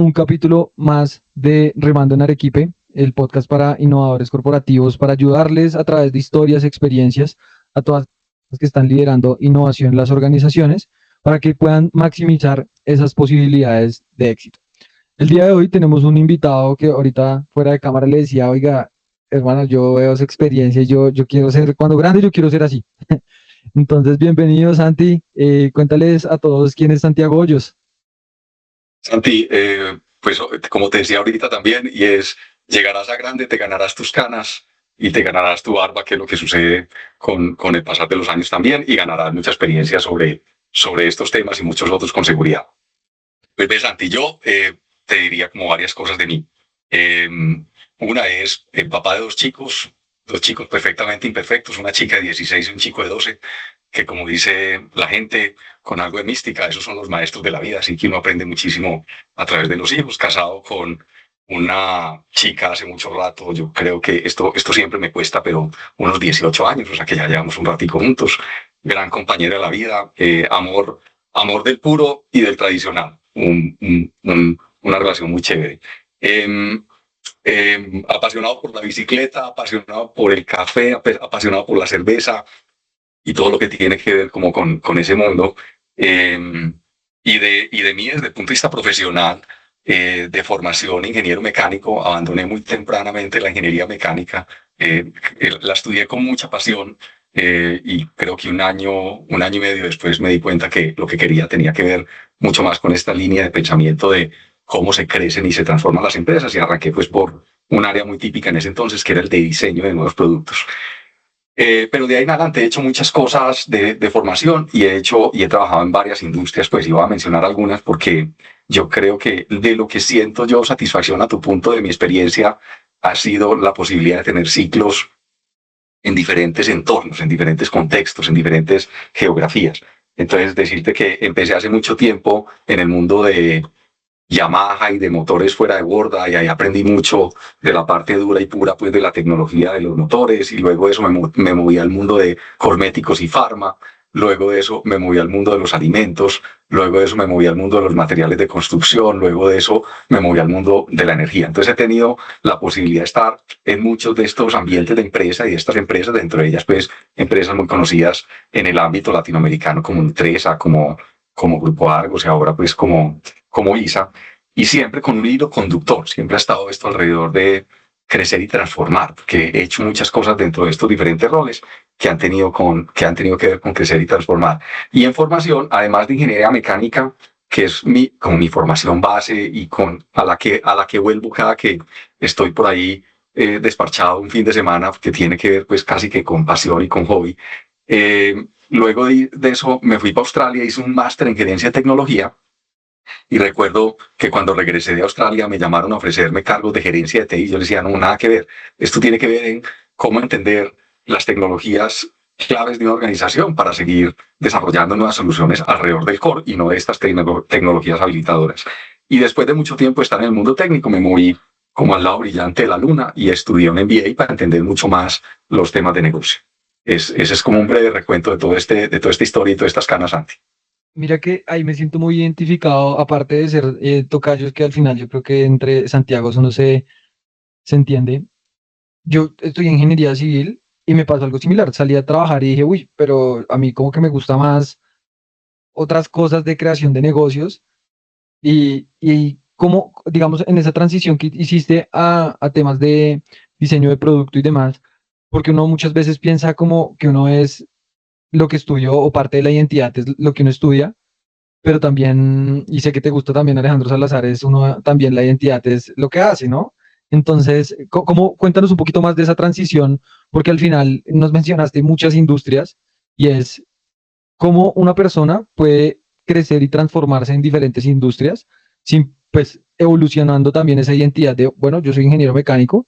un capítulo más de Remando en Arequipe, el podcast para innovadores corporativos, para ayudarles a través de historias, experiencias, a todas las que están liderando innovación en las organizaciones, para que puedan maximizar esas posibilidades de éxito. El día de hoy tenemos un invitado que ahorita fuera de cámara le decía, oiga, hermano, yo veo su experiencia y yo quiero ser, cuando grande yo quiero ser así. Entonces, bienvenido Santi, cuéntales a todos quién es Santiago Hoyos. Santi, pues como te decía ahorita también, y es, llegarás a grande, te ganarás tus canas y te ganarás tu barba, que es lo que sucede con el pasar de los años también, y ganarás mucha experiencia sobre estos temas y muchos otros con seguridad. Pues ves, Santi, yo te diría como varias cosas de mí. Una es el papá de dos chicos perfectamente imperfectos, una chica de 16 y un chico de 12, que como dice la gente, con algo de mística, esos son los maestros de la vida, así que uno aprende muchísimo a través de los hijos. Casado con una chica hace mucho rato, yo creo que esto siempre me cuesta, pero unos 18 años, o sea que ya llevamos un ratico juntos, gran compañera de la vida, amor del puro y del tradicional, una relación muy chévere. Apasionado por la bicicleta, apasionado por el café, apasionado por la cerveza y todo lo que tiene que ver como con ese mundo. Y de mí, desde el punto de vista profesional, de formación ingeniero mecánico, abandoné muy tempranamente la ingeniería mecánica. La estudié con mucha pasión y creo que un año y medio después me di cuenta que lo que quería tenía que ver mucho más con esta línea de pensamiento de cómo se crecen y se transforman las empresas, y arranqué pues por un área muy típica en ese entonces, que era el de diseño de nuevos productos. Pero de ahí en adelante he hecho muchas cosas de formación y he trabajado en varias industrias, pues iba a mencionar algunas porque yo creo que de lo que siento yo satisfacción a tu punto de mi experiencia ha sido la posibilidad de tener ciclos en diferentes entornos, en diferentes contextos, en diferentes geografías. Entonces, decirte que empecé hace mucho tiempo en el mundo de Yamaha y de motores fuera de borda, y ahí aprendí mucho de la parte dura y pura pues de la tecnología de los motores, y luego de eso me moví al mundo de cosméticos y farma, luego de eso me moví al mundo de los alimentos, luego de eso me moví al mundo de los materiales de construcción, luego de eso me moví al mundo de la energía. Entonces he tenido la posibilidad de estar en muchos de estos ambientes de empresa, y de estas empresas, dentro de ellas pues empresas muy conocidas en el ámbito latinoamericano como Nutresa, como Grupo Argos, y ahora pues como ISA, y siempre con un hilo conductor. Siempre ha estado esto alrededor de crecer y transformar, porque he hecho muchas cosas dentro de estos diferentes roles que han tenido que ver con crecer y transformar. Y en formación, además de ingeniería mecánica, que es como mi formación base y a la que vuelvo cada que estoy por ahí desparchado un fin de semana, que tiene que ver pues casi que con pasión y con hobby. Luego de eso me fui para Australia, hice un máster en gerencia de tecnología, y recuerdo que cuando regresé de Australia me llamaron a ofrecerme cargos de gerencia de TI. Yo les decía, no, nada que ver. Esto tiene que ver en cómo entender las tecnologías claves de una organización para seguir desarrollando nuevas soluciones alrededor del core y no de estas tecnologías habilitadoras. Y después de mucho tiempo estar en el mundo técnico, me moví como al lado brillante de la luna y estudié un MBA para entender mucho más los temas de negocio. Ese es como un breve recuento de toda esta historia y todas estas canas, Santi. Mira que ahí me siento muy identificado, aparte de ser tocayos, que al final yo creo que entre Santiago eso no se entiende. Yo estudié ingeniería civil y me pasó algo similar. Salí a trabajar y dije, uy, pero a mí como que me gusta más otras cosas de creación de negocios y como, digamos, en esa transición que hiciste a temas de diseño de producto y demás, porque uno muchas veces piensa como que uno es lo que estudió o parte de la identidad es lo que uno estudia, pero también, y sé que te gusta también Alejandro Salazar, es uno también la identidad es lo que hace, ¿no? Entonces, cuéntanos un poquito más de esa transición, porque al final nos mencionaste muchas industrias y es cómo una persona puede crecer y transformarse en diferentes industrias, sin, pues, evolucionando también esa identidad de, bueno, yo soy ingeniero mecánico,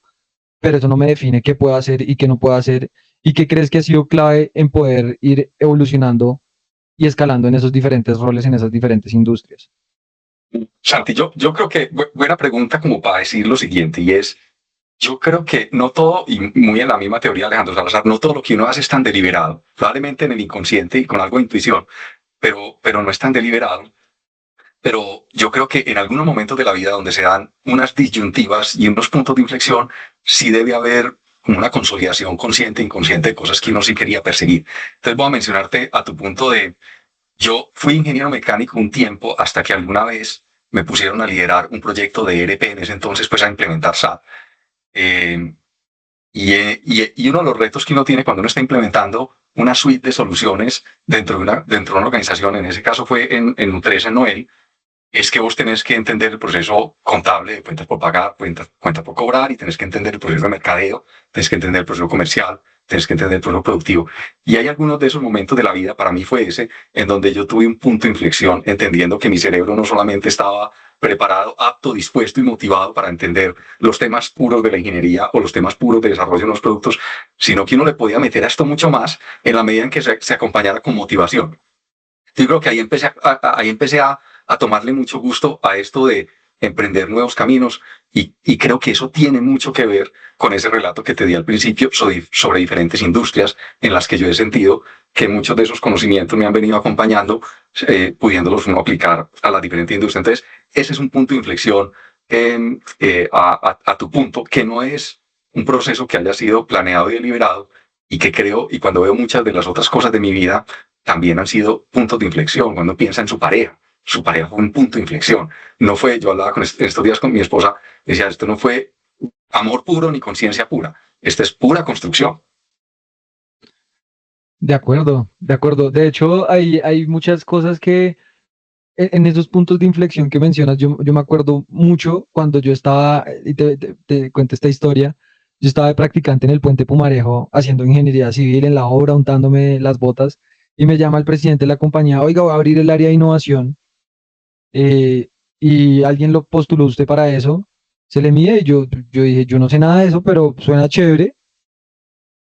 pero eso no me define qué puedo hacer y qué no puedo hacer, y qué crees que ha sido clave en poder ir evolucionando y escalando en esos diferentes roles, en esas diferentes industrias. Santi, yo creo que buena pregunta como para decir lo siguiente, y es, yo creo que no todo, y muy en la misma teoría de Alejandro Salazar, no todo lo que uno hace es tan deliberado, probablemente en el inconsciente y con algo de intuición, pero no es tan deliberado. pero yo creo que en algunos momentos de la vida donde se dan unas disyuntivas y unos puntos de inflexión, sí debe haber como una consolidación consciente e inconsciente de cosas que uno sí quería perseguir. Entonces voy a mencionarte a tu punto de, yo fui ingeniero mecánico un tiempo hasta que alguna vez me pusieron a liderar un proyecto de ERP en ese entonces, pues a implementar SAP. Eh, y uno de los retos que uno tiene cuando uno está implementando una suite de soluciones dentro de una organización, en ese caso fue en Nutresa, en Noel, es que vos tenés que entender el proceso contable de cuentas por pagar, cuentas por cobrar, y tenés que entender el proceso de mercadeo, tenés que entender el proceso comercial, tenés que entender el proceso productivo. Y hay algunos de esos momentos de la vida, para mí fue ese, en donde yo tuve un punto de inflexión, entendiendo que mi cerebro no solamente estaba preparado, apto, dispuesto y motivado para entender los temas puros de la ingeniería o los temas puros de desarrollo de los productos, sino que uno le podía meter a esto mucho más en la medida en que se acompañara con motivación. Yo creo que ahí empecé a tomarle mucho gusto a esto de emprender nuevos caminos y creo que eso tiene mucho que ver con ese relato que te di al principio sobre diferentes industrias en las que yo he sentido que muchos de esos conocimientos me han venido acompañando, pudiéndolos uno aplicar a las diferentes industrias. Entonces, ese es un punto de inflexión a tu punto, que no es un proceso que haya sido planeado y deliberado, y que creo, y cuando veo muchas de las otras cosas de mi vida, también han sido puntos de inflexión. Cuando piensa en su pareja fue un punto de inflexión. No fue, yo hablaba estos días con mi esposa, decía, esto no fue amor puro ni conciencia pura, esto es pura construcción. De acuerdo, de acuerdo. De hecho, hay muchas cosas que en esos puntos de inflexión que mencionas, yo me acuerdo mucho cuando yo estaba, y te cuento esta historia, yo estaba de practicante en el Puente Pumarejo haciendo ingeniería civil en la obra, untándome las botas, y me llama el presidente de la compañía, oiga, voy a abrir el área de innovación, y alguien lo postuló usted para eso, se le mide, y yo dije, yo no sé nada de eso, pero suena chévere,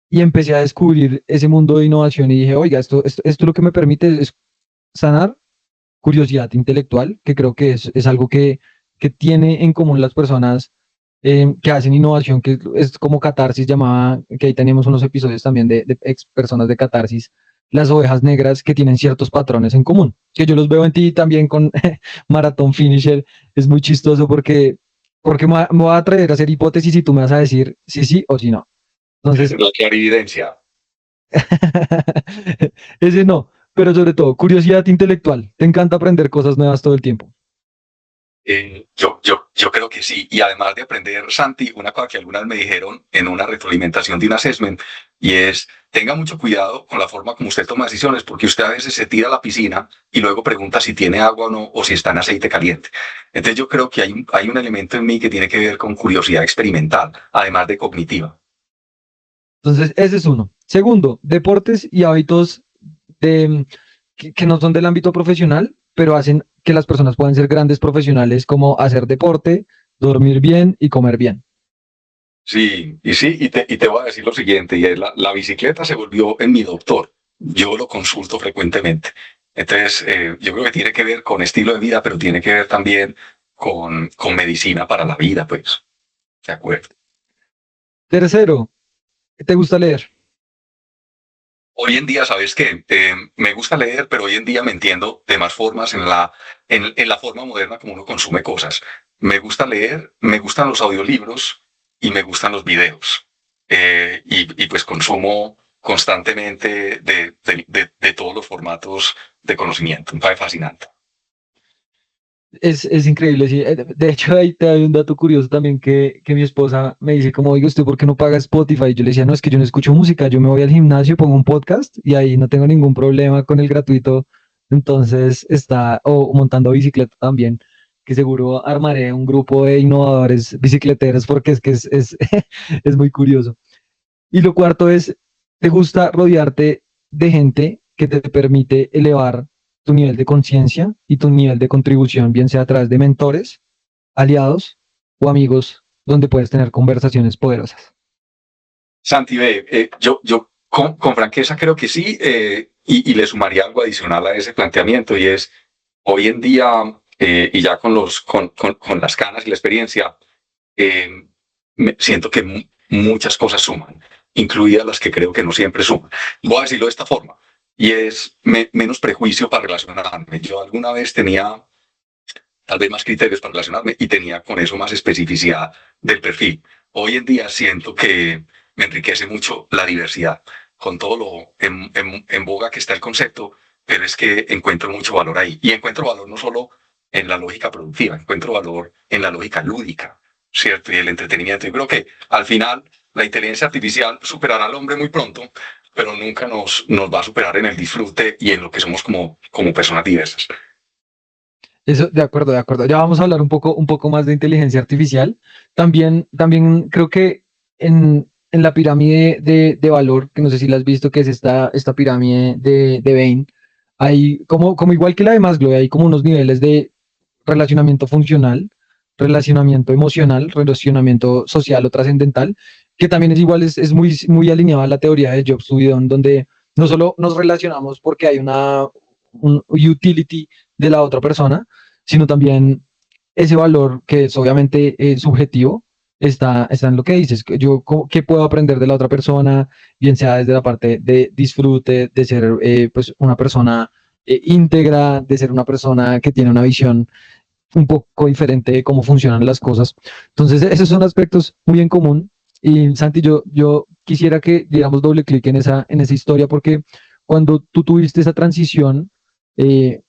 y empecé a descubrir ese mundo de innovación y dije, oiga, esto lo que me permite es sanar curiosidad intelectual, que creo que es algo que tiene en común las personas que hacen innovación, que es como Catarsis llamaba, que ahí tenemos unos episodios también de ex personas de Catarsis, las ovejas negras que tienen ciertos patrones en común, que yo los veo en ti también con Marathon Finisher, es muy chistoso porque me voy a atrever a hacer hipótesis y tú me vas a decir si sí o si no. Entonces, La clarividencia. ese no, pero sobre todo, curiosidad intelectual. Te encanta aprender cosas nuevas todo el tiempo. Yo creo que sí. Y además de aprender, Santi, una cosa que algunas me dijeron en una retroalimentación de un assessment, y es, tenga mucho cuidado con la forma como usted toma decisiones, porque usted a veces se tira a la piscina y luego pregunta si tiene agua o no, o si está en aceite caliente. Entonces yo creo que hay un elemento en mí que tiene que ver con curiosidad experimental, además de cognitiva. Entonces, ese es uno. Segundo, deportes y hábitos que no son del ámbito profesional, pero hacen que las personas puedan ser grandes profesionales, como hacer deporte, dormir bien y comer bien. Sí, y te voy a decir lo siguiente, y es la bicicleta se volvió en mi doctor. Yo lo consulto frecuentemente. Entonces, yo creo que tiene que ver con estilo de vida, pero tiene que ver también con medicina para la vida, pues. De acuerdo. Tercero, ¿te gusta leer? Hoy en día, ¿sabes qué? Me gusta leer, pero hoy en día me entiendo de más formas en la forma moderna como uno consume cosas. Me gusta leer, me gustan los audiolibros y me gustan los videos. Y pues consumo constantemente de todos los formatos de conocimiento. Me parece fascinante. Es increíble, sí. De hecho, ahí te doy un dato curioso también que mi esposa me dice, como, oiga, ¿usted por qué no paga Spotify? Y yo le decía, no, es que yo no escucho música, yo me voy al gimnasio, pongo un podcast y ahí no tengo ningún problema con el gratuito. Entonces está, o montando bicicleta también, que seguro armaré un grupo de innovadores bicicleteros porque es que es muy curioso. Y lo cuarto es, ¿te gusta rodearte de gente que te permite elevar tu nivel de conciencia y tu nivel de contribución, bien sea a través de mentores, aliados o amigos, donde puedes tener conversaciones poderosas? Santi, ve, yo con franqueza creo que sí, y le sumaría algo adicional a ese planteamiento, y es, hoy en día, y ya con las canas y la experiencia, siento que muchas cosas suman, incluidas las que creo que no siempre suman. Voy a decirlo de esta forma, y es menos prejuicio para relacionarme. Yo alguna vez tenía tal vez más criterios para relacionarme y tenía con eso más especificidad del perfil. Hoy en día siento que me enriquece mucho la diversidad, con todo lo en boga que está el concepto, pero es que encuentro mucho valor ahí. Y encuentro valor no solo en la lógica productiva, encuentro valor en la lógica lúdica, ¿cierto? Y el entretenimiento. Yo creo que al final la inteligencia artificial superará al hombre muy pronto, pero nunca nos va a superar en el disfrute y en lo que somos como personas diversas. Eso, de acuerdo, de acuerdo. Ya vamos a hablar un poco más de inteligencia artificial. También creo que en la pirámide de valor, que no sé si la has visto, que es esta pirámide de Bain, hay como igual que la de Maslow, hay como unos niveles de relacionamiento funcional, relacionamiento emocional, relacionamiento social o trascendental, que también es igual, es muy alineado a la teoría de Jobs to be done, donde no solo nos relacionamos porque hay un utility de la otra persona, sino también ese valor que es obviamente subjetivo, está en lo que dices. ¿Qué puedo aprender de la otra persona? Bien sea desde la parte de disfrute, de ser pues una persona íntegra, de ser una persona que tiene una visión un poco diferente de cómo funcionan las cosas. Entonces, esos son aspectos muy en común. Y Santi, yo quisiera que diéramos doble clic en esa historia, porque cuando tú tuviste esa transición, eh,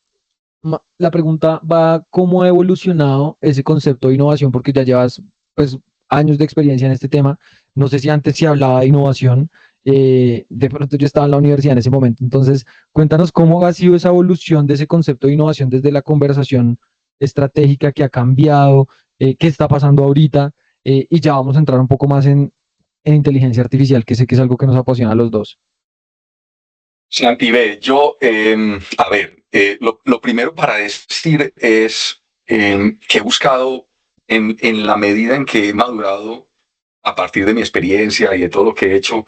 la pregunta va, ¿cómo ha evolucionado ese concepto de innovación? Porque ya llevas pues años de experiencia en este tema. No sé si antes se hablaba de innovación, de pronto yo estaba en la universidad en ese momento. Entonces, cuéntanos cómo ha sido esa evolución de ese concepto de innovación desde la conversación estratégica que ha cambiado, qué está pasando ahorita, y ya vamos a entrar un poco más en inteligencia artificial, que sé que es algo que nos apasiona a los dos. Santi, ve, yo, a ver, lo primero para decir es que he buscado, en la medida en que he madurado a partir de mi experiencia y de todo lo que he hecho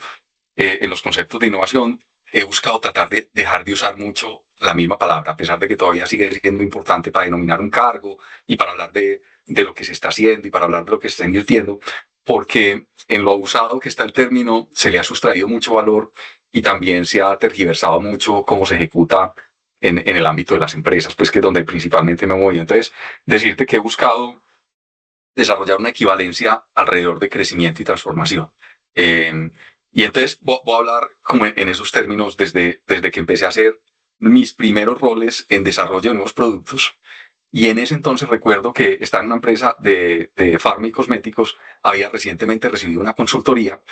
en los conceptos de innovación, he buscado tratar de dejar de usar mucho la misma palabra, a pesar de que todavía sigue siendo importante para denominar un cargo y para hablar de lo que se está haciendo y para hablar de lo que se está invirtiendo, porque en lo abusado que está el término se le ha sustraído mucho valor y también se ha tergiversado mucho cómo se ejecuta en el ámbito de las empresas, pues que es donde principalmente me voy. Entonces, decirte que he buscado desarrollar una equivalencia alrededor de crecimiento y transformación. Y entonces voy a hablar como en esos términos desde que empecé a hacer mis primeros roles en desarrollo de nuevos productos. Y en ese entonces recuerdo que estaba en una empresa de farma y cosméticos, había recientemente recibido una consultoría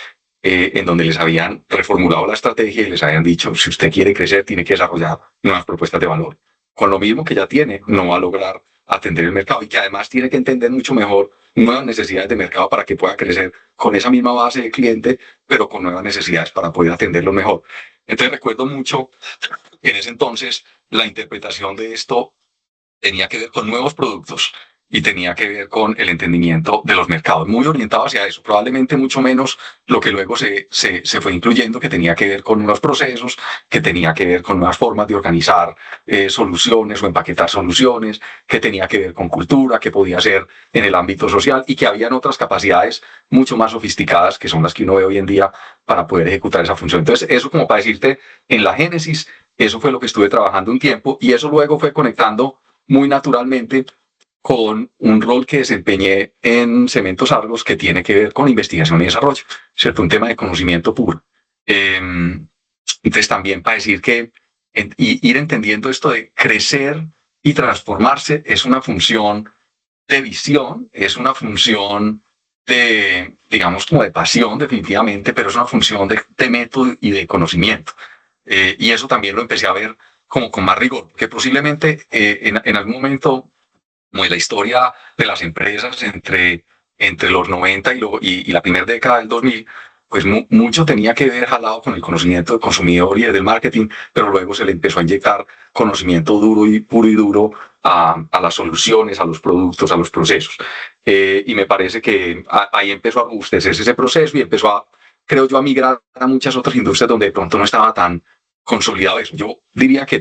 en donde les habían reformulado la estrategia y les habían dicho, si usted quiere crecer, tiene que desarrollar nuevas propuestas de valor. Con lo mismo que ya tiene, no va a lograr atender el mercado y que además tiene que entender mucho mejor nuevas necesidades de mercado para que pueda crecer con esa misma base de cliente, pero con nuevas necesidades para poder atenderlo mejor. Entonces recuerdo mucho en ese entonces la interpretación de esto tenía que ver con nuevos productos y tenía que ver con el entendimiento de los mercados, muy orientado hacia eso, probablemente mucho menos lo que luego se fue incluyendo, que tenía que ver con unos procesos, que tenía que ver con nuevas formas de organizar soluciones o empaquetar soluciones, que tenía que ver con cultura, que podía ser en el ámbito social y que habían otras capacidades mucho más sofisticadas que son las que uno ve hoy en día para poder ejecutar esa función. Entonces, eso como para decirte, en la génesis, eso fue lo que estuve trabajando un tiempo y eso luego fue conectando muy naturalmente con un rol que desempeñé en Cementos Argos que tiene que ver con investigación y desarrollo, ¿cierto? Un tema de conocimiento puro. Entonces también para decir que ir entendiendo esto de crecer y transformarse es una función de visión, es una función de, digamos, como de pasión definitivamente, pero es una función de método y de conocimiento. Y eso también lo empecé a ver como con más rigor, que posiblemente en algún momento, como en la historia de las empresas entre los 90 y la primera década del 2000, pues mucho tenía que ver jalado con el conocimiento del consumidor y del marketing, pero luego se le empezó a inyectar conocimiento duro y puro y duro a las soluciones, a los productos, a los procesos. Y me parece que ahí empezó a robustecerse ese proceso y empezó a, creo yo, a migrar a muchas otras industrias donde de pronto no estaba tan consolidado eso. Yo diría que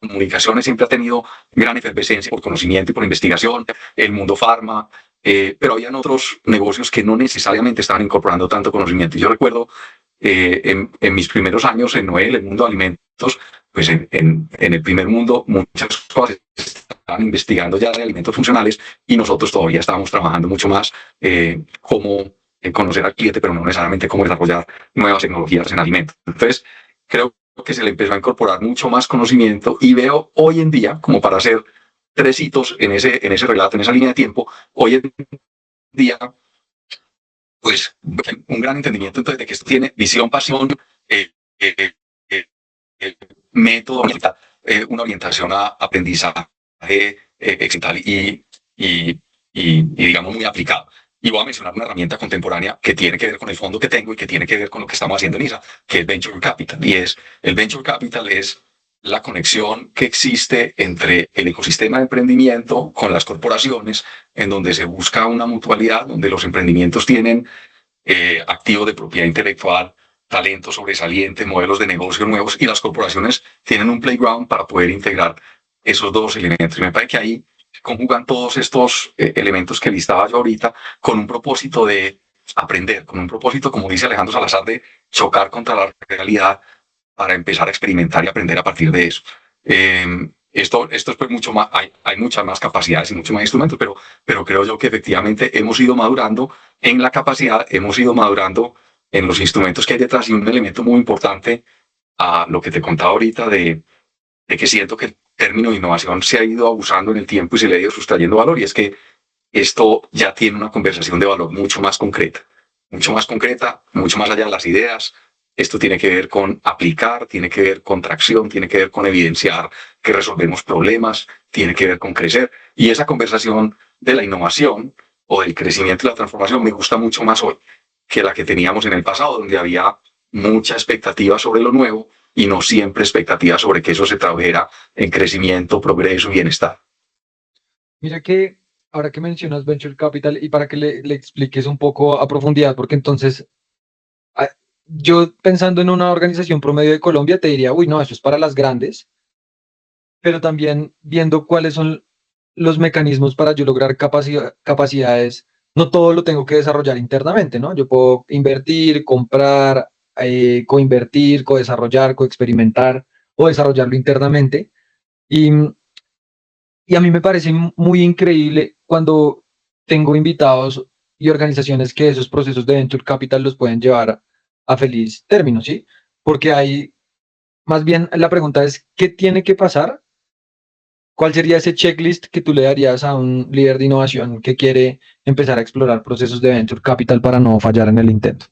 telecomunicaciones siempre ha tenido gran efervescencia por conocimiento y por investigación, el mundo farma, pero habían otros negocios que no necesariamente estaban incorporando tanto conocimiento. Y yo recuerdo en mis primeros años en Noel, el mundo de alimentos, pues en el primer mundo muchas cosas estaban investigando ya de alimentos funcionales y nosotros todavía estábamos trabajando mucho más como conocer al cliente, pero no necesariamente cómo desarrollar nuevas tecnologías en alimentos. Entonces, creo que se le empezó a incorporar mucho más conocimiento y veo hoy en día, como para hacer 3 hitos en ese relato, en esa línea de tiempo, hoy en día, pues un gran entendimiento entonces de que esto tiene visión, pasión, eh, eh, eh, método, una orientación a aprendizaje excepcional y, digamos, muy aplicado. Y voy a mencionar una herramienta contemporánea que tiene que ver con el fondo que tengo y que tiene que ver con lo que estamos haciendo en ISA, que es Venture Capital. Y el Venture Capital es la conexión que existe entre el ecosistema de emprendimiento con las corporaciones, en donde se busca una mutualidad, donde los emprendimientos tienen activos de propiedad intelectual, talento sobresaliente, modelos de negocio nuevos, y las corporaciones tienen un playground para poder integrar esos dos elementos. Y me parece que ahí conjugan todos estos elementos que listaba yo ahorita con un propósito de aprender, con un propósito, como dice Alejandro Salazar, de chocar contra la realidad para empezar a experimentar y aprender a partir de eso. Esto es pues mucho más, hay muchas más capacidades y muchos más instrumentos, pero creo yo que efectivamente hemos ido madurando en la capacidad, hemos ido madurando en los instrumentos que hay detrás, y un elemento muy importante a lo que te contaba ahorita de que siento que el término de innovación se ha ido abusando en el tiempo y se le ha ido sustrayendo valor, y es que esto ya tiene una conversación de valor mucho más concreta, mucho más allá de las ideas. Esto tiene que ver con aplicar, tiene que ver con tracción, tiene que ver con evidenciar que resolvemos problemas, tiene que ver con crecer. Y esa conversación de la innovación o del crecimiento y la transformación me gusta mucho más hoy que la que teníamos en el pasado, donde había mucha expectativa sobre lo nuevo y no siempre expectativa sobre que eso se tradujera en crecimiento, progreso y bienestar. Mira que ahora que mencionas Venture Capital y para que le expliques un poco a profundidad, porque entonces ah, yo pensando en una organización promedio de Colombia te diría, uy, no, eso es para las grandes, pero también viendo cuáles son los mecanismos para yo lograr capacidades, no todo lo tengo que desarrollar internamente, ¿no? Yo puedo invertir, comprar, coinvertir, co-desarrollar, co-experimentar o desarrollarlo internamente. Y, y a mí me parece muy increíble cuando tengo invitados y organizaciones que esos procesos de Venture Capital los pueden llevar a feliz término, ¿sí? Porque hay, más bien la pregunta es, ¿qué tiene que pasar? ¿Cuál sería ese checklist que tú le darías a un líder de innovación que quiere empezar a explorar procesos de Venture Capital para no fallar en el intento?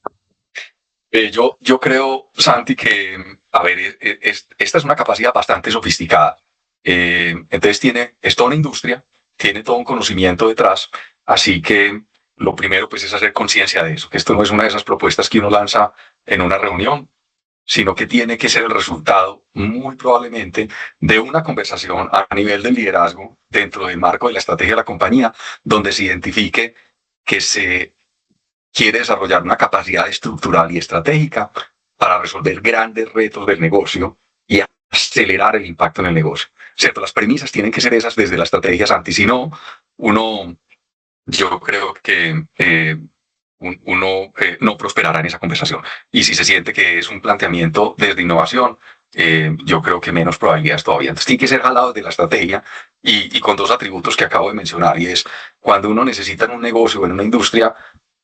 Yo creo, Santi, que, a ver, esta es una capacidad bastante sofisticada. Entonces es toda una industria, tiene todo un conocimiento detrás, así que lo primero pues es hacer conciencia de eso, que esto no es una de esas propuestas que uno lanza en una reunión, sino que tiene que ser el resultado, muy probablemente, de una conversación a nivel del liderazgo dentro del marco de la estrategia de la compañía, donde se identifique que se quiere desarrollar una capacidad estructural y estratégica para resolver grandes retos del negocio y acelerar el impacto en el negocio. ¿Cierto? Las premisas tienen que ser esas desde la estrategia, Santi. Si no, yo creo que uno no prosperará en esa conversación. Y si se siente que es un planteamiento desde innovación, yo creo que menos probabilidades todavía. Entonces tiene que ser jalado de la estrategia y con dos atributos que acabo de mencionar, y es cuando uno necesita en un negocio o en una industria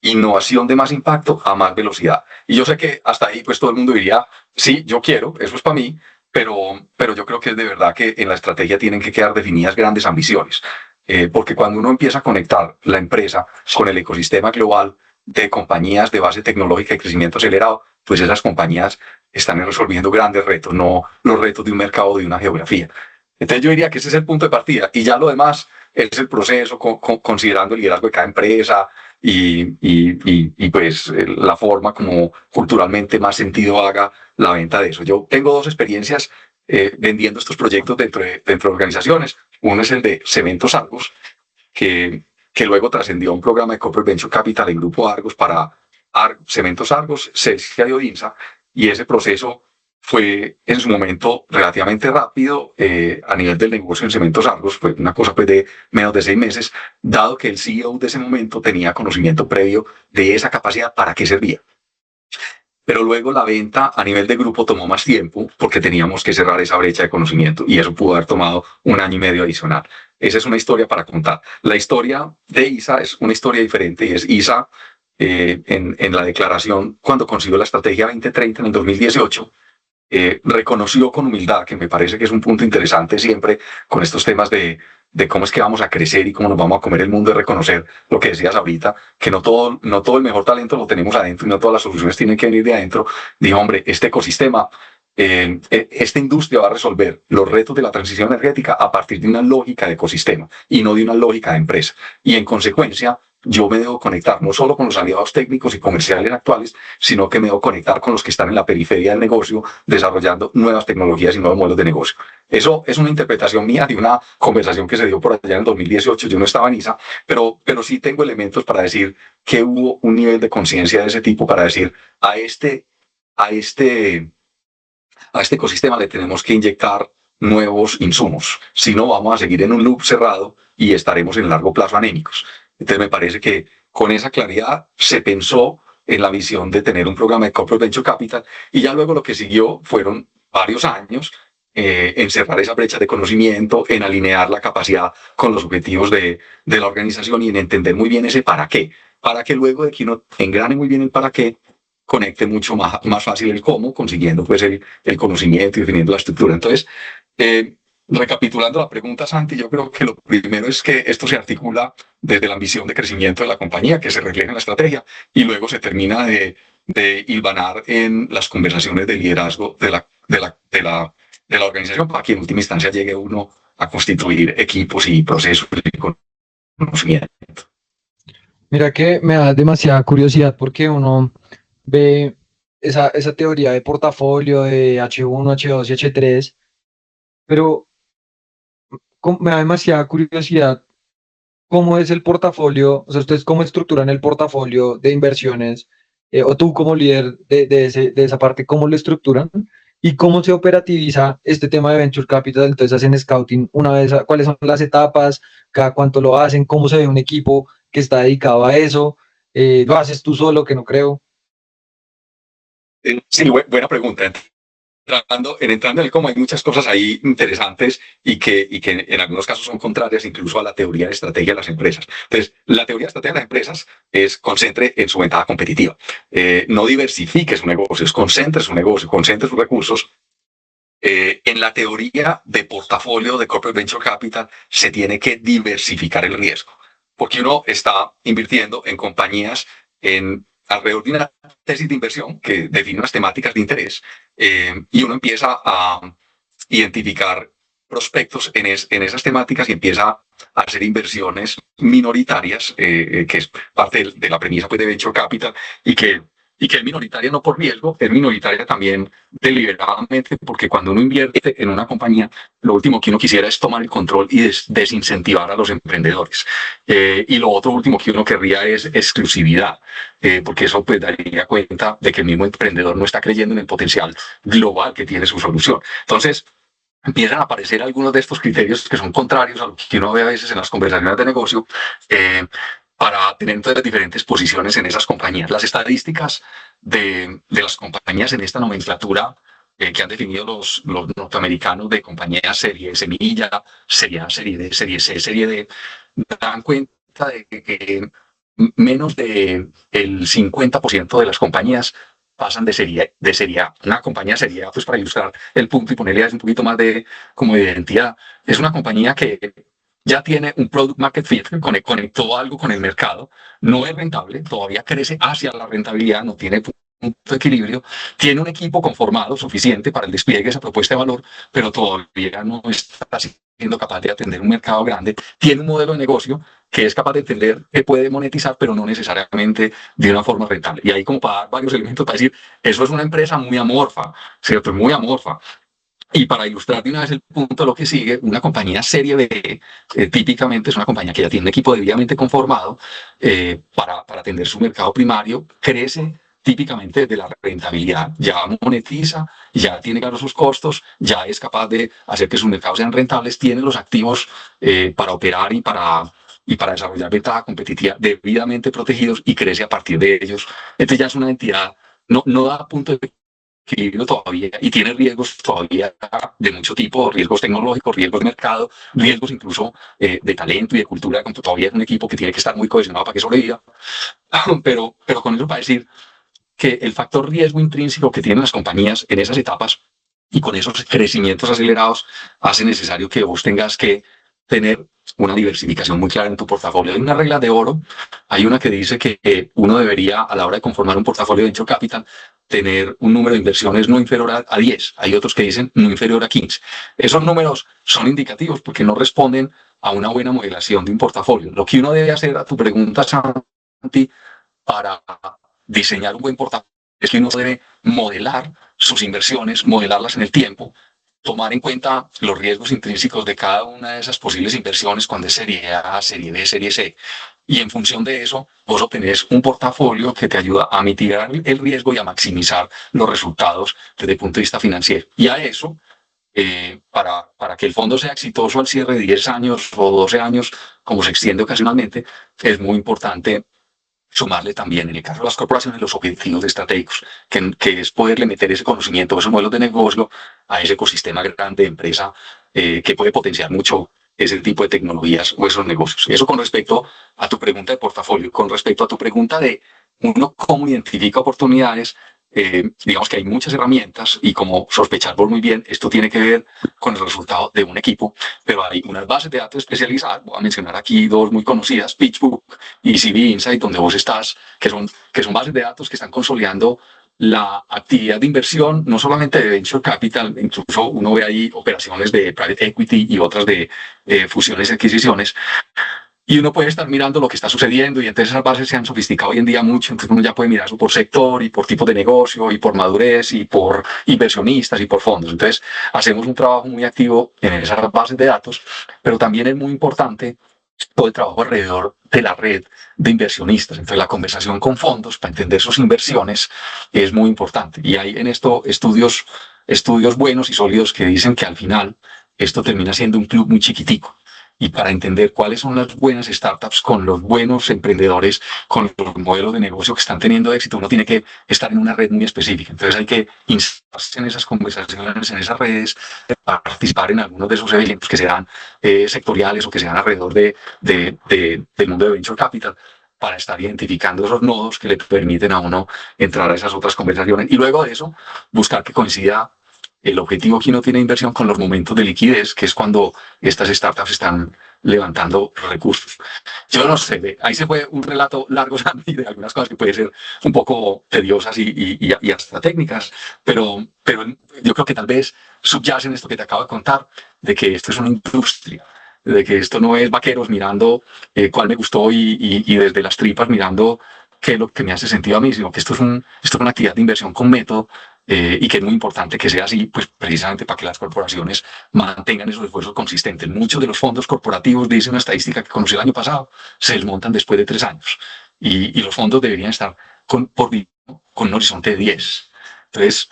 innovación de más impacto a más velocidad. Y yo sé que hasta ahí pues todo el mundo diría, sí, yo quiero, eso es para mí, pero yo creo que es de verdad que en la estrategia tienen que quedar definidas grandes ambiciones, porque cuando uno empieza a conectar la empresa con el ecosistema global de compañías de base tecnológica y crecimiento acelerado, pues esas compañías están resolviendo grandes retos, no los retos de un mercado o de una geografía. Entonces yo diría que ese es el punto de partida, y ya lo demás es el proceso considerando el liderazgo de cada empresa y pues la forma como culturalmente más sentido haga la venta de eso. Yo tengo dos experiencias vendiendo estos proyectos dentro de organizaciones. Uno es el de Cementos Argos, que luego trascendió a un programa de Corporate Venture Capital en Grupo Argos para Cementos Argos, Celsia y Odinsa, y ese proceso fue en su momento relativamente rápido a nivel del negocio en Cementos Argos, fue una cosa pues de menos de 6 meses, dado que el CEO de ese momento tenía conocimiento previo de esa capacidad para qué servía. pero luego la venta a nivel de grupo tomó más tiempo porque teníamos que cerrar esa brecha de conocimiento y eso pudo haber tomado 1 año y medio adicional. Esa es una historia para contar. La historia de ISA es una historia diferente y es ISA en la declaración cuando consiguió la estrategia 2030 en el 2018. Reconoció con humildad, que me parece que es un punto interesante siempre con estos temas de cómo es que vamos a crecer y cómo nos vamos a comer el mundo, de reconocer lo que decías ahorita, que no todo el mejor talento lo tenemos adentro y no todas las soluciones tienen que venir de adentro. Dijo, hombre, este ecosistema, esta industria va a resolver los retos de la transición energética a partir de una lógica de ecosistema y no de una lógica de empresa. Y en consecuencia, yo me debo conectar no solo con los aliados técnicos y comerciales actuales, sino que me debo conectar con los que están en la periferia del negocio, desarrollando nuevas tecnologías y nuevos modelos de negocio. Eso es una interpretación mía de una conversación que se dio por allá en el 2018. Yo no estaba en ISA, pero sí tengo elementos para decir que hubo un nivel de conciencia de ese tipo para decir a este ecosistema le tenemos que inyectar nuevos insumos. Si no, vamos a seguir en un loop cerrado y estaremos en largo plazo anémicos. Entonces me parece que con esa claridad se pensó en la visión de tener un programa de Corporate Venture Capital y ya luego lo que siguió fueron varios años en cerrar esa brecha de conocimiento, en alinear la capacidad con los objetivos de la organización y en entender muy bien ese para que luego de que uno engrane muy bien el para qué, conecte mucho más fácil el cómo, consiguiendo pues el conocimiento y definiendo la estructura. Entonces, recapitulando la pregunta, Santi, yo creo que lo primero es que esto se articula desde la ambición de crecimiento de la compañía, que se refleja en la estrategia, y luego se termina de hilvanar en las conversaciones de liderazgo de la organización para que en última instancia llegue uno a constituir equipos y procesos de conocimiento. Mira que me da demasiada curiosidad porque uno ve esa teoría de portafolio de H1, H2 y H3, pero me da demasiada curiosidad cómo es el portafolio, o sea, ustedes cómo estructuran el portafolio de inversiones, o tú como líder de esa parte, cómo lo estructuran y cómo se operativiza este tema de Venture Capital. Entonces hacen scouting una vez, cuáles son las etapas, cada cuánto lo hacen, cómo se ve un equipo que está dedicado a eso, lo haces tú solo, que no creo. Sí, buena pregunta. Entrando en el cómo, hay muchas cosas ahí interesantes y que en algunos casos son contrarias incluso a la teoría de estrategia de las empresas. Entonces, la teoría de estrategia de las empresas es concentre en su ventaja competitiva. No diversifique su negocio, es concentre su negocio, concentre sus recursos. En la teoría de portafolio de Corporate Venture Capital se tiene que diversificar el riesgo, porque uno está invirtiendo en compañías alrededor de una tesis de inversión que define unas temáticas de interés y uno empieza a identificar prospectos en esas temáticas y empieza a hacer inversiones minoritarias, que es parte de la premisa pues, de Venture Capital y que es minoritaria no por riesgo, es minoritaria también deliberadamente, porque cuando uno invierte en una compañía, lo último que uno quisiera es tomar el control y desincentivar a los emprendedores. Y lo otro último que uno querría es exclusividad, porque eso pues daría cuenta de que el mismo emprendedor no está creyendo en el potencial global que tiene su solución. Entonces, empiezan a aparecer algunos de estos criterios que son contrarios a lo que uno ve a veces en las conversaciones de negocio, para tener entonces diferentes posiciones en esas compañías. Las estadísticas de las compañías en esta nomenclatura que han definido los norteamericanos de compañías serie semilla, serie A, serie D, serie C, serie D, dan cuenta de que menos del 50% de las compañías pasan de serie A. Una compañía serie A, pues para ilustrar el punto y ponerle un poquito más de identidad, es una compañía que ya tiene un product market fit, conectó algo con el mercado, no es rentable, todavía crece hacia la rentabilidad, no tiene punto de equilibrio, tiene un equipo conformado suficiente para el despliegue de esa propuesta de valor, pero todavía no está siendo capaz de atender un mercado grande, tiene un modelo de negocio que es capaz de entender que puede monetizar, pero no necesariamente de una forma rentable. Y ahí como para dar varios elementos para decir, eso es una empresa muy amorfa, ¿cierto? Muy amorfa. Y para ilustrar de una vez el punto, lo que sigue, una compañía serie B típicamente es una compañía que ya tiene un equipo debidamente conformado para atender su mercado primario, crece típicamente desde la rentabilidad, ya monetiza, ya tiene claros sus costos, ya es capaz de hacer que sus mercados sean rentables, tiene los activos para operar y para desarrollar ventaja competitiva debidamente protegidos y crece a partir de ellos. Entonces ya es una entidad no da punto de equilibrio todavía y tiene riesgos todavía de mucho tipo, riesgos tecnológicos, riesgos de mercado, riesgos incluso de talento y de cultura, como todavía es un equipo que tiene que estar muy cohesionado para que sobreviva. Pero con eso para decir que el factor riesgo intrínseco que tienen las compañías en esas etapas y con esos crecimientos acelerados hace necesario que vos tengas que tener una diversificación muy clara en tu portafolio. Hay una regla de oro, hay una que dice que uno debería, a la hora de conformar un portafolio de venture capital, tener un número de inversiones no inferior a 10. Hay otros que dicen no inferior a 15. Esos números son indicativos porque no responden a una buena modelación de un portafolio. Lo que uno debe hacer, a tu pregunta, Santi, para diseñar un buen portafolio es que uno debe modelar sus inversiones, modelarlas en el tiempo, tomar en cuenta los riesgos intrínsecos de cada una de esas posibles inversiones cuando es serie A, serie B, serie C. Y en función de eso, vos obtenés un portafolio que te ayuda a mitigar el riesgo y a maximizar los resultados desde el punto de vista financiero. Y a eso, para que el fondo sea exitoso al cierre de 10 años o 12 años, como se extiende ocasionalmente, es muy importante sumarle también, en el caso de las corporaciones, los objetivos estratégicos, que es poderle meter ese conocimiento, esos modelos de negocio a ese ecosistema grande de empresa que puede potenciar mucho ese tipo de tecnologías o esos negocios. Eso con respecto a tu pregunta de portafolio. Con respecto a tu pregunta de uno cómo identifica oportunidades, digamos que hay muchas herramientas y como sospechar vos muy bien, esto tiene que ver con el resultado de un equipo, pero hay unas bases de datos especializadas, voy a mencionar aquí dos muy conocidas, PitchBook y CV Insight, donde vos estás, que son bases de datos que están consolidando la actividad de inversión, no solamente de venture capital, incluso uno ve ahí operaciones de private equity y otras de fusiones y adquisiciones, y uno puede estar mirando lo que está sucediendo y entonces esas bases se han sofisticado hoy en día mucho, entonces uno ya puede mirar eso por sector y por tipo de negocio y por madurez y por inversionistas y por fondos. Entonces hacemos un trabajo muy activo en esas bases de datos, pero también es muy importante todo el trabajo alrededor de la red de inversionistas. Entonces la conversación con fondos para entender sus inversiones es muy importante. Y hay en esto estudios buenos y sólidos que dicen que al final esto termina siendo un club muy chiquitico. Y para entender cuáles son las buenas startups con los buenos emprendedores, con los modelos de negocio que están teniendo éxito, uno tiene que estar en una red muy específica. Entonces hay que instalarse en esas conversaciones, en esas redes, participar en algunos de esos eventos que se dan sectoriales o que se dan alrededor del mundo de venture capital para estar identificando esos nodos que le permiten a uno entrar a esas otras conversaciones. Y luego de eso, buscar que coincida el objetivo que uno tiene de inversión con los momentos de liquidez, que es cuando estas startups están levantando recursos. Yo no sé, ahí se fue un relato largo, Santi, de algunas cosas que pueden ser un poco tediosas y hasta técnicas, pero yo creo que tal vez subyacen esto que te acabo de contar, de que esto es una industria, de que esto no es vaqueros mirando cuál me gustó y desde las tripas mirando qué es lo que me hace sentido a mí, sino que esto es una actividad de inversión con método, y que es muy importante que sea así, pues precisamente para que las corporaciones mantengan esos esfuerzos consistentes. Muchos de los fondos corporativos, dice una estadística que conocí el año pasado, se desmontan después de 3 años y los fondos deberían estar con un horizonte de 10. Entonces,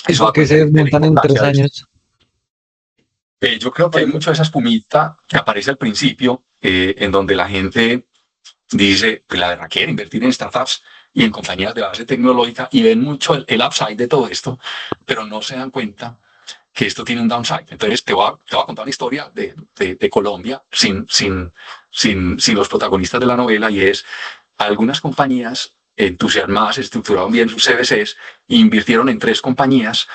eso Porque se desmontan en 3 años. Yo creo que hay mucho de esa espumita que aparece al principio, en donde la gente dice, pues la verdad quiere invertir en startups y en compañías de base tecnológica y ven mucho el upside de todo esto, pero no se dan cuenta que esto tiene un downside. Entonces te voy a contar una historia de Colombia sin los protagonistas de la novela, y es algunas compañías entusiasmadas estructuraron bien sus CVCs e invirtieron en 3 compañías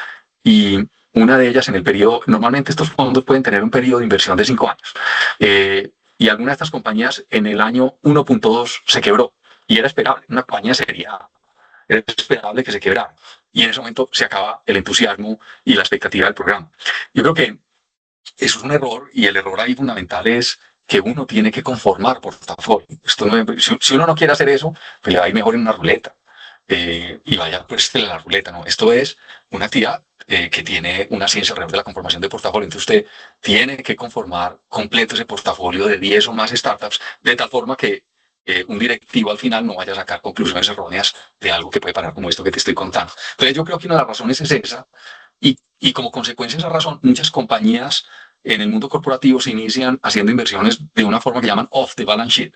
y una de ellas en el periodo, normalmente estos fondos pueden tener un periodo de inversión de 5 años. Y alguna de estas compañías en el año 1.2 se quebró y era esperable, una compañía era esperable que se quebrara. Y en ese momento se acaba el entusiasmo y la expectativa del programa. Yo creo que eso es un error y el error ahí fundamental es que uno tiene que conformar portafolio. Si uno no quiere hacer eso, pues le va a ir mejor en una ruleta. Y vaya pues a la ruleta, ¿no? Esto es una actividad que tiene una ciencia alrededor de la conformación de portafolio. Entonces usted tiene que conformar completo ese portafolio de 10 o más startups de tal forma que un directivo al final no vaya a sacar conclusiones erróneas de algo que puede parar como esto que te estoy contando. Entonces yo creo que una de las razones es esa y como consecuencia de esa razón muchas compañías en el mundo corporativo se inician haciendo inversiones de una forma que llaman off the balance sheet,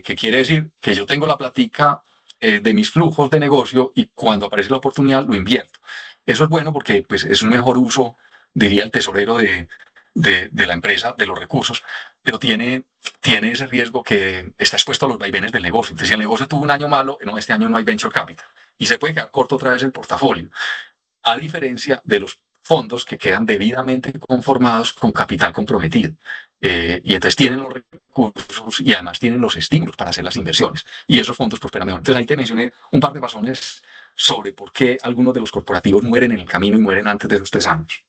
que quiere decir que yo tengo la platica de mis flujos de negocio y cuando aparece la oportunidad lo invierto. Eso es bueno porque pues, es un mejor uso, diría el tesorero de la empresa, de los recursos, pero tiene ese riesgo que está expuesto a los vaivenes del negocio. Entonces, si el negocio tuvo un año malo, no, este año no hay venture capital y se puede quedar corto otra vez el portafolio, a diferencia de los fondos que quedan debidamente conformados con capital comprometido. Y entonces tienen los recursos y además tienen los estímulos para hacer las inversiones. Y esos fondos prosperan mejor. Entonces ahí te mencioné un par de razones sobre por qué algunos de los corporativos mueren en el camino y mueren antes de los 3 años.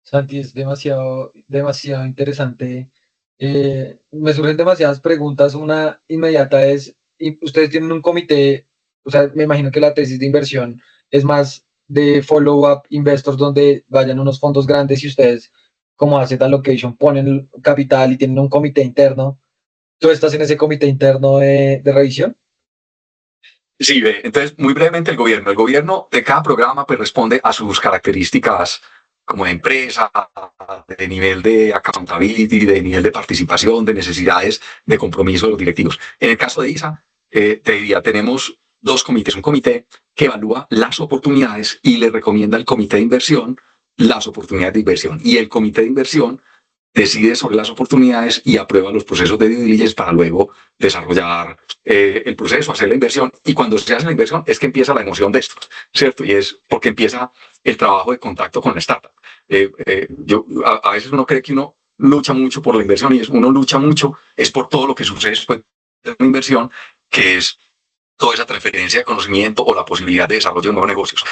Santi, es demasiado, demasiado interesante. Me surgen demasiadas preguntas. Una inmediata es, ustedes tienen un comité, o sea, me imagino que la tesis de inversión es más de follow-up investors donde vayan unos fondos grandes y ustedes, como asset allocation, ponen capital y tienen un comité interno. ¿Tú estás en ese comité interno de revisión? Sí, entonces muy brevemente el gobierno de cada programa pues responde a sus características como de empresa, de nivel de accountability, de nivel de participación, de necesidades, de compromiso de los directivos. En el caso de ISA, te diría, tenemos 2 comités, un comité que evalúa las oportunidades y le recomienda al comité de inversión las oportunidades de inversión, y el comité de inversión decide sobre las oportunidades y aprueba los procesos de due diligence para luego desarrollar el proceso, hacer la inversión. Y cuando se hace la inversión es que empieza la emoción de esto, ¿cierto? Y es porque empieza el trabajo de contacto con la startup. A veces uno cree que uno lucha mucho por la inversión y uno lucha mucho es por todo lo que sucede después de la inversión, que es toda esa transferencia de conocimiento o la posibilidad de desarrollo de nuevos negocios.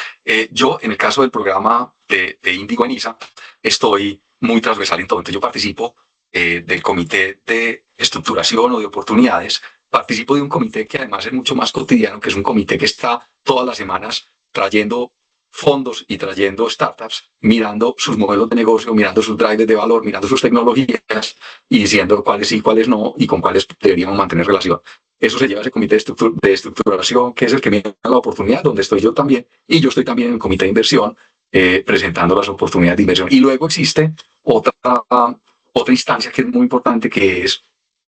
Yo, en el caso del programa de Índigo en ISA, estoy muy transversal en todo. Entonces, yo participo del comité de estructuración o de oportunidades. Participo de un comité que además es mucho más cotidiano, que es un comité que está todas las semanas trayendo fondos y trayendo startups, mirando sus modelos de negocio, mirando sus drivers de valor, mirando sus tecnologías y diciendo cuáles sí, cuáles no y con cuáles deberíamos mantener relación. Eso se lleva a ese comité de estructuración, que es el que mira la oportunidad, donde estoy yo también, y yo estoy también en el comité de inversión, presentando las oportunidades de inversión. Y luego existe otra instancia que es muy importante, que es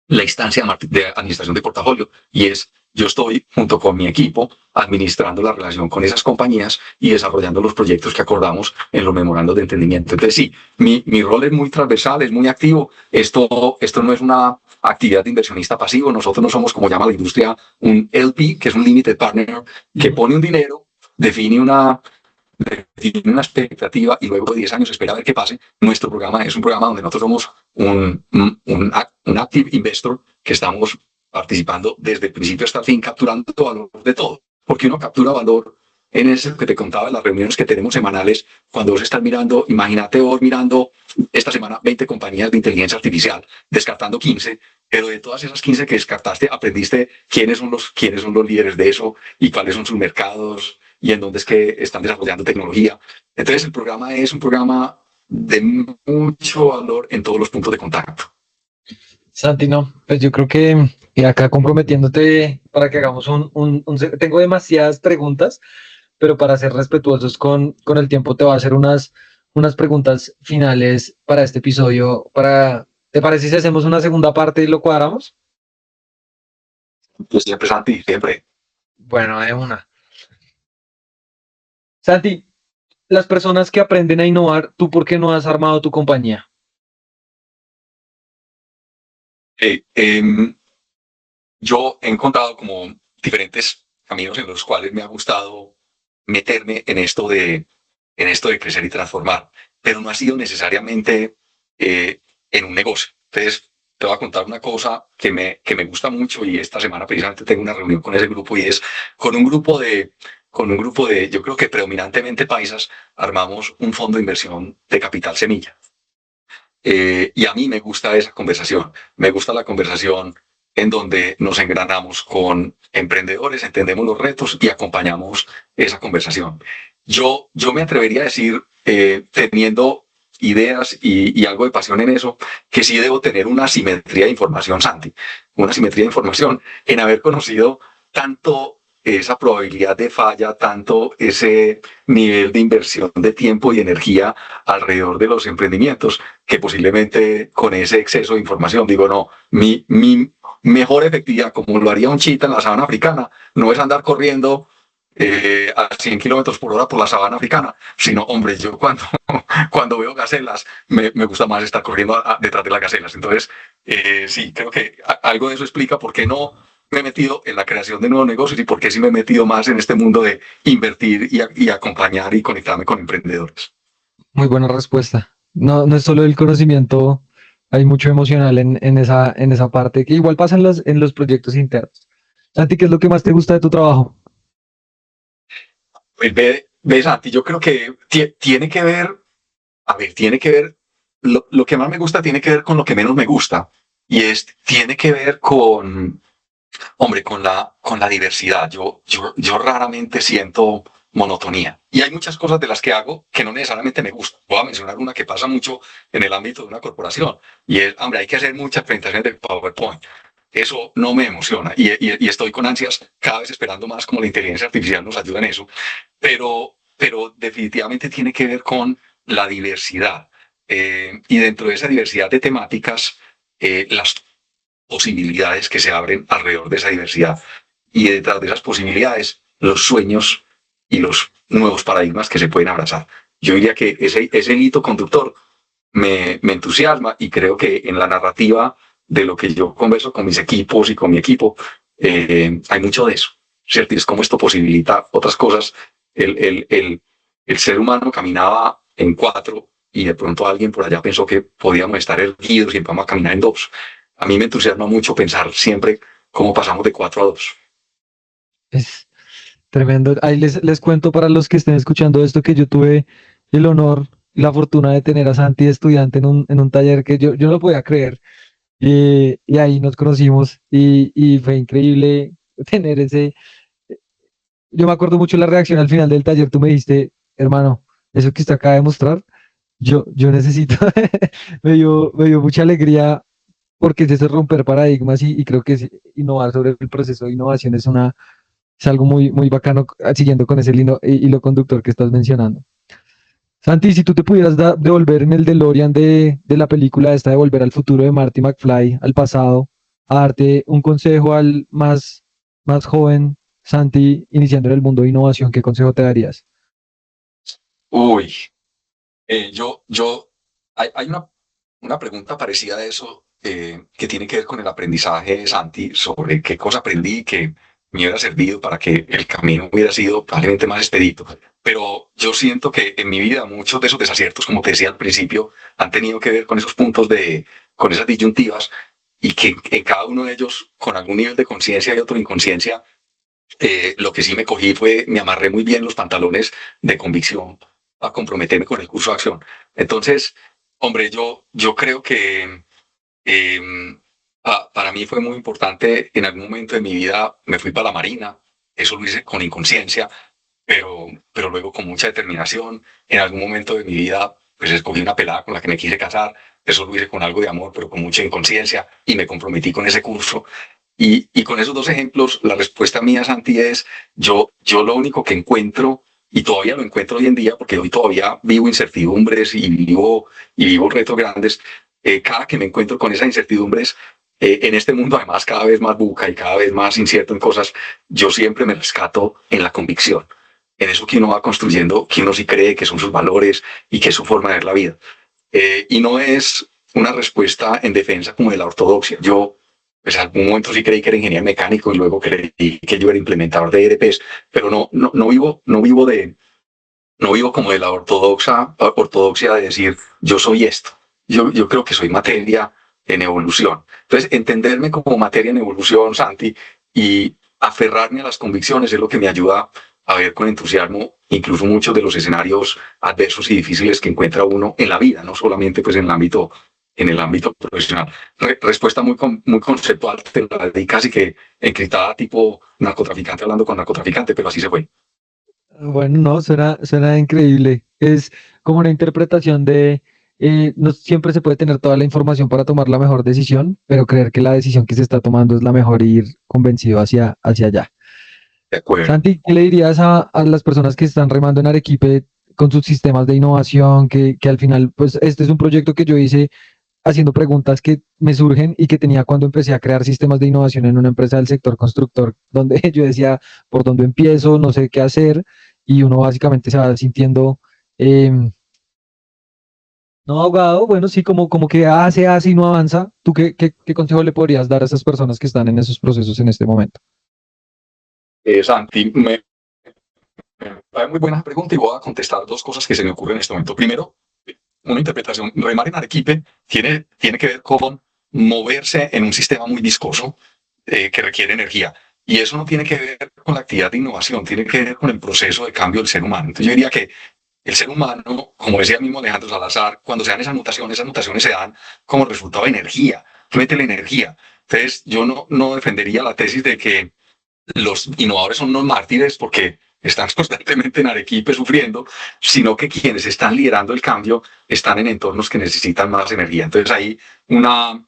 la instancia de administración de portafolio, y es yo estoy junto con mi equipo administrando la relación con esas compañías y desarrollando los proyectos que acordamos en los memorandos de entendimiento. Entonces sí, mi rol es muy transversal, es muy activo. Esto no es una actividad de inversionista pasivo. Nosotros no somos, como llama la industria, un LP, que es un limited partner, que pone un dinero, define una expectativa y luego de 10 años espera a ver qué pase. Nuestro programa es un programa donde nosotros somos un active investor, que estamos participando desde el principio hasta el fin, capturando valor de todo. Porque uno captura valor en ese que te contaba, en las reuniones que tenemos semanales, cuando vos estás mirando, imagínate vos mirando esta semana 20 compañías de inteligencia artificial, descartando 15, pero de todas esas 15 que descartaste, aprendiste quiénes son los líderes de eso y cuáles son sus mercados y en dónde es que están desarrollando tecnología. Entonces el programa es un programa de mucho valor en todos los puntos de contacto. Santi, no, pues yo creo que acá comprometiéndote para que hagamos tengo demasiadas preguntas, pero para ser respetuosos con el tiempo te voy a hacer unas preguntas finales para este episodio. ¿Te parece si hacemos una segunda parte y lo cuadramos? Yo siempre, Santi, siempre. Bueno, de una. Santi, las personas que aprenden a innovar, ¿tú por qué no has armado tu compañía? Yo he encontrado como diferentes caminos en los cuales me ha gustado meterme en esto de crecer y transformar, pero no ha sido necesariamente en un negocio. Entonces, te voy a contar una cosa que me gusta mucho, y esta semana precisamente tengo una reunión con ese grupo, y es con un grupo de, yo creo que predominantemente paisas, armamos un fondo de inversión de capital semilla. Y a mí me gusta esa conversación, me gusta la conversación en donde nos engranamos con emprendedores, entendemos los retos y acompañamos esa conversación. Yo me atrevería a decir, teniendo ideas y algo de pasión en eso, que sí debo tener una simetría de información, Santi, una simetría de información en haber conocido tanto esa probabilidad de falla, tanto ese nivel de inversión de tiempo y energía alrededor de los emprendimientos, que posiblemente con ese exceso de información digo, no, mi mejor efectividad, como lo haría un chita en la sabana africana, no es andar corriendo a 100 kilómetros por hora por la sabana africana, sino, hombre, yo cuando veo gacelas, me gusta más estar corriendo detrás de las gacelas. Entonces, sí, creo que algo de eso explica por qué no me he metido en la creación de nuevos negocios y por qué sí me he metido más en este mundo de invertir y acompañar y conectarme con emprendedores. Muy buena respuesta. No, no es solo el conocimiento, hay mucho emocional en esa parte, que igual pasa en los proyectos internos. Santi, ¿qué es lo que más te gusta de tu trabajo? Pues ve, Santi, yo creo que tiene que ver, a ver, tiene que ver, lo que más me gusta tiene que ver con lo que menos me gusta. Y tiene que ver con, hombre, con la diversidad. Yo raramente siento monotonía. Y hay muchas cosas de las que hago que no necesariamente me gustan. Voy a mencionar una que pasa mucho en el ámbito de una corporación. Y es, hombre, hay que hacer muchas presentaciones de PowerPoint. Eso no me emociona. Y estoy con ansias cada vez esperando más como la inteligencia artificial nos ayuda en eso. Pero definitivamente tiene que ver con la diversidad. Y dentro de esa diversidad de temáticas, las posibilidades que se abren alrededor de esa diversidad. Y detrás de esas posibilidades, los sueños y los nuevos paradigmas que se pueden abrazar. Yo diría que ese hito conductor me entusiasma y creo que en la narrativa de lo que yo converso con mis equipos y con mi equipo, hay mucho de eso, ¿cierto? Y es como esto posibilita otras cosas. El ser humano caminaba en cuatro y de pronto alguien por allá pensó que podíamos estar erguidos y vamos a caminar en dos. A mí me entusiasma mucho pensar siempre cómo pasamos de cuatro a dos. Es tremendo. Ahí les cuento para los que estén escuchando esto que yo tuve el honor y la fortuna de tener a Santi de estudiante en un taller que yo no lo podía creer. Y ahí nos conocimos y fue increíble tener ese. Yo me acuerdo mucho la reacción al final del taller. Tú me dijiste, hermano, eso que usted acaba de mostrar, yo necesito. Me dio mucha alegría porque es eso romper paradigmas y creo que innovar sobre el proceso de innovación es algo muy, muy bacano, siguiendo con ese hilo conductor que estás mencionando. Santi, si tú te pudieras devolver en el DeLorean de la película esta de Volver al Futuro de Marty McFly, al pasado, a darte un consejo al más joven Santi, iniciando en el mundo de innovación, ¿qué consejo te darías? Uy, hay una pregunta parecida a eso que tiene que ver con el aprendizaje, Santi, sobre qué cosa aprendí que me hubiera servido para que el camino hubiera sido probablemente más expedito. Pero yo siento que en mi vida muchos de esos desaciertos, como te decía al principio, han tenido que ver con esos puntos con esas disyuntivas y que en cada uno de ellos, con algún nivel de conciencia y otro inconsciencia, lo que sí me cogí me amarré muy bien los pantalones de convicción a comprometerme con el curso de acción. Entonces, hombre, yo creo que para mí fue muy importante. En algún momento de mi vida me fui para la Marina. Eso lo hice con inconsciencia, pero luego con mucha determinación. En algún momento de mi vida, pues escogí una pelada con la que me quise casar. Eso lo hice con algo de amor, pero con mucha inconsciencia y me comprometí con ese curso. Y con esos dos ejemplos, la respuesta mía, Santi, es yo lo único que encuentro, y todavía lo encuentro hoy en día, porque hoy todavía vivo incertidumbres y vivo retos grandes, cada que me encuentro con esas incertidumbres, en este mundo además cada vez más buca y cada vez más incierto en cosas, yo siempre me rescato en la convicción, en eso que uno va construyendo, que uno sí cree que son sus valores y que es su forma de ver la vida. Y no es una respuesta en defensa como de la ortodoxia. Yo pues en algún momento sí creí que era ingeniero mecánico y luego creí que yo era implementador de ERPs, pero no vivo como de la ortodoxia de decir yo soy esto. Yo creo que soy materia en evolución. Entonces, entenderme como materia en evolución, Santi, y aferrarme a las convicciones es lo que me ayuda a ver con entusiasmo incluso muchos de los escenarios adversos y difíciles que encuentra uno en la vida, no solamente pues en el ámbito profesional. Respuesta muy conceptual, te la di casi que encriptada tipo narcotraficante hablando con narcotraficante, pero así se fue. Bueno, no, suena increíble. Es como una interpretación no siempre se puede tener toda la información para tomar la mejor decisión, pero creer que la decisión que se está tomando es la mejor y ir convencido hacia allá. De acuerdo. Santi, ¿qué le dirías a las personas que están remando en Arequipe con sus sistemas de innovación, que al final, pues este es un proyecto que yo hice haciendo preguntas que me surgen y que tenía cuando empecé a crear sistemas de innovación en una empresa del sector constructor, donde yo decía, ¿por dónde empiezo? No sé qué hacer. Y uno básicamente se va sintiendo, eh, no ahogado, bueno, sí, como que hace y no avanza. ¿Tú qué consejo le podrías dar a esas personas que están en esos procesos en este momento? Santi, me muy buena pregunta y voy a contestar dos cosas que se me ocurren en este momento. Primero, una interpretación. Remar en Arequipe tiene que ver con moverse en un sistema muy viscoso que requiere energía. Y eso no tiene que ver con la actividad de innovación, tiene que ver con el proceso de cambio del ser humano. Entonces yo diría que el ser humano, como decía mismo Alejandro Salazar, cuando se dan esas mutaciones se dan como resultado de energía. Mete la energía. Entonces yo no defendería la tesis de que los innovadores son unos mártires porque están constantemente en Arequipe sufriendo, sino que quienes están liderando el cambio están en entornos que necesitan más energía. Entonces hay una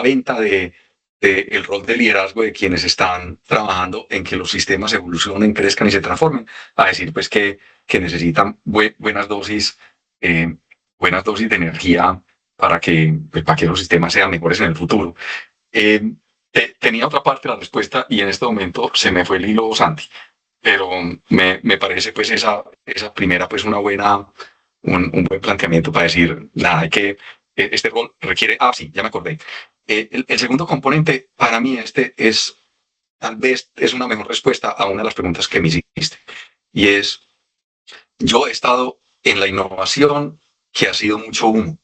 venta de el rol de liderazgo de quienes están trabajando en que los sistemas evolucionen, crezcan y se transformen, a decir pues que necesitan eh, buenas dosis de energía para que los sistemas sean mejores en el futuro. Eh, Tenía otra parte de la respuesta y en este momento se me fue el hilo, Santi, pero me parece pues esa primera pues un buen planteamiento para decir, nada, hay que, este rol requiere, sí, ya me acordé. El segundo componente para mí tal vez es una mejor respuesta a una de las preguntas que me hiciste y es, yo he estado en la innovación que ha sido mucho humo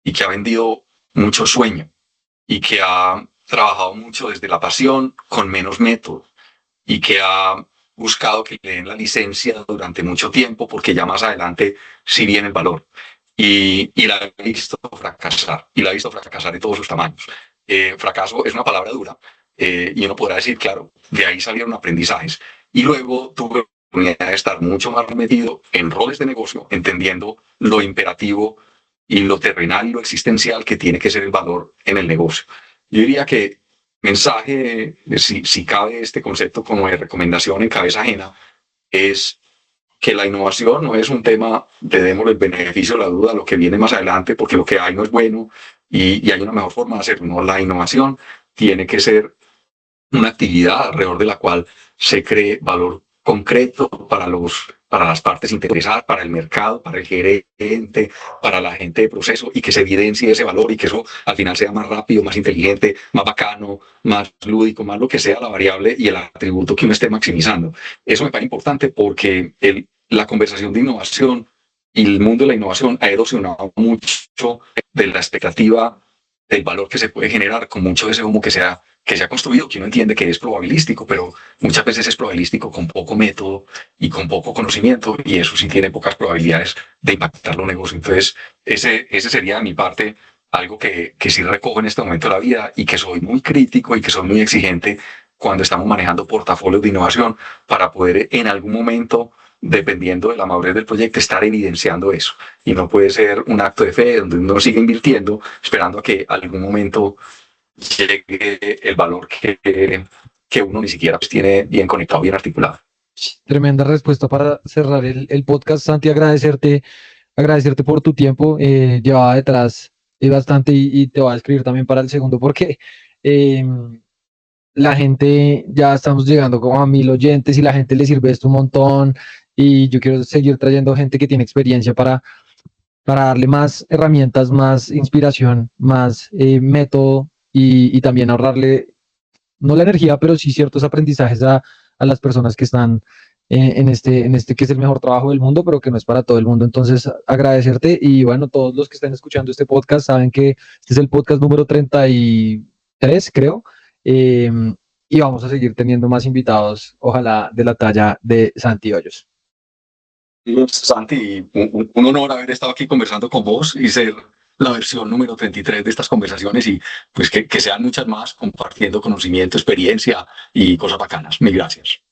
y que ha vendido mucho sueño y que ha trabajado mucho desde la pasión con menos método y que ha buscado que le den la licencia durante mucho tiempo porque ya más adelante sí viene el valor. Y la he visto fracasar, y la he visto fracasar de todos sus tamaños. Fracaso es una palabra dura, y uno podrá decir, claro, de ahí salieron aprendizajes. Y luego tuve la oportunidad de estar mucho más metido en roles de negocio, entendiendo lo imperativo y lo terrenal y lo existencial que tiene que ser el valor en el negocio. Yo diría que mensaje, si cabe este concepto como de recomendación en cabeza ajena, es que la innovación no es un tema de démosle el beneficio de la duda a lo que viene más adelante, porque lo que hay no es bueno y hay una mejor forma de hacerlo. No, la innovación tiene que ser una actividad alrededor de la cual se cree valor concreto para las partes interesadas, para el mercado, para el gerente, para la gente de proceso y que se evidencie ese valor y que eso al final sea más rápido, más inteligente, más bacano, más lúdico, más lo que sea la variable y el atributo que uno esté maximizando. Eso me parece importante porque la conversación de innovación y el mundo de la innovación ha erosionado mucho de la expectativa del valor que se puede generar con mucho de ese humo que se ha construido, que uno entiende que es probabilístico, pero muchas veces es probabilístico con poco método y con poco conocimiento, y eso sí tiene pocas probabilidades de impactar los negocios. Entonces, ese sería de mi parte algo que sí recojo en este momento de la vida y que soy muy crítico y que soy muy exigente cuando estamos manejando portafolios de innovación para poder en algún momento, dependiendo de la madurez del proyecto, estar evidenciando eso. Y no puede ser un acto de fe donde uno sigue invirtiendo esperando a que algún momento llegue el valor que uno ni siquiera pues, tiene bien conectado, bien articulado. Tremenda respuesta para cerrar el podcast, Santi. Agradecerte por tu tiempo. Llevaba detrás bastante y te voy a escribir también para el segundo porque eh, la gente, ya estamos llegando como a 1000 oyentes y la gente le sirve esto un montón y yo quiero seguir trayendo gente que tiene experiencia para darle más herramientas, más inspiración, más método y también ahorrarle, no la energía, pero sí ciertos aprendizajes a las personas que están en este que es el mejor trabajo del mundo, pero que no es para todo el mundo. Entonces, agradecerte y bueno, todos los que están escuchando este podcast saben que este es el podcast número 33, creo. Eh, y vamos a seguir teniendo más invitados, ojalá de la talla de Santi Hoyos. Santi, un honor haber estado aquí conversando con vos y ser la versión número 33 de estas conversaciones y pues que sean muchas más compartiendo conocimiento, experiencia y cosas bacanas. Mil gracias.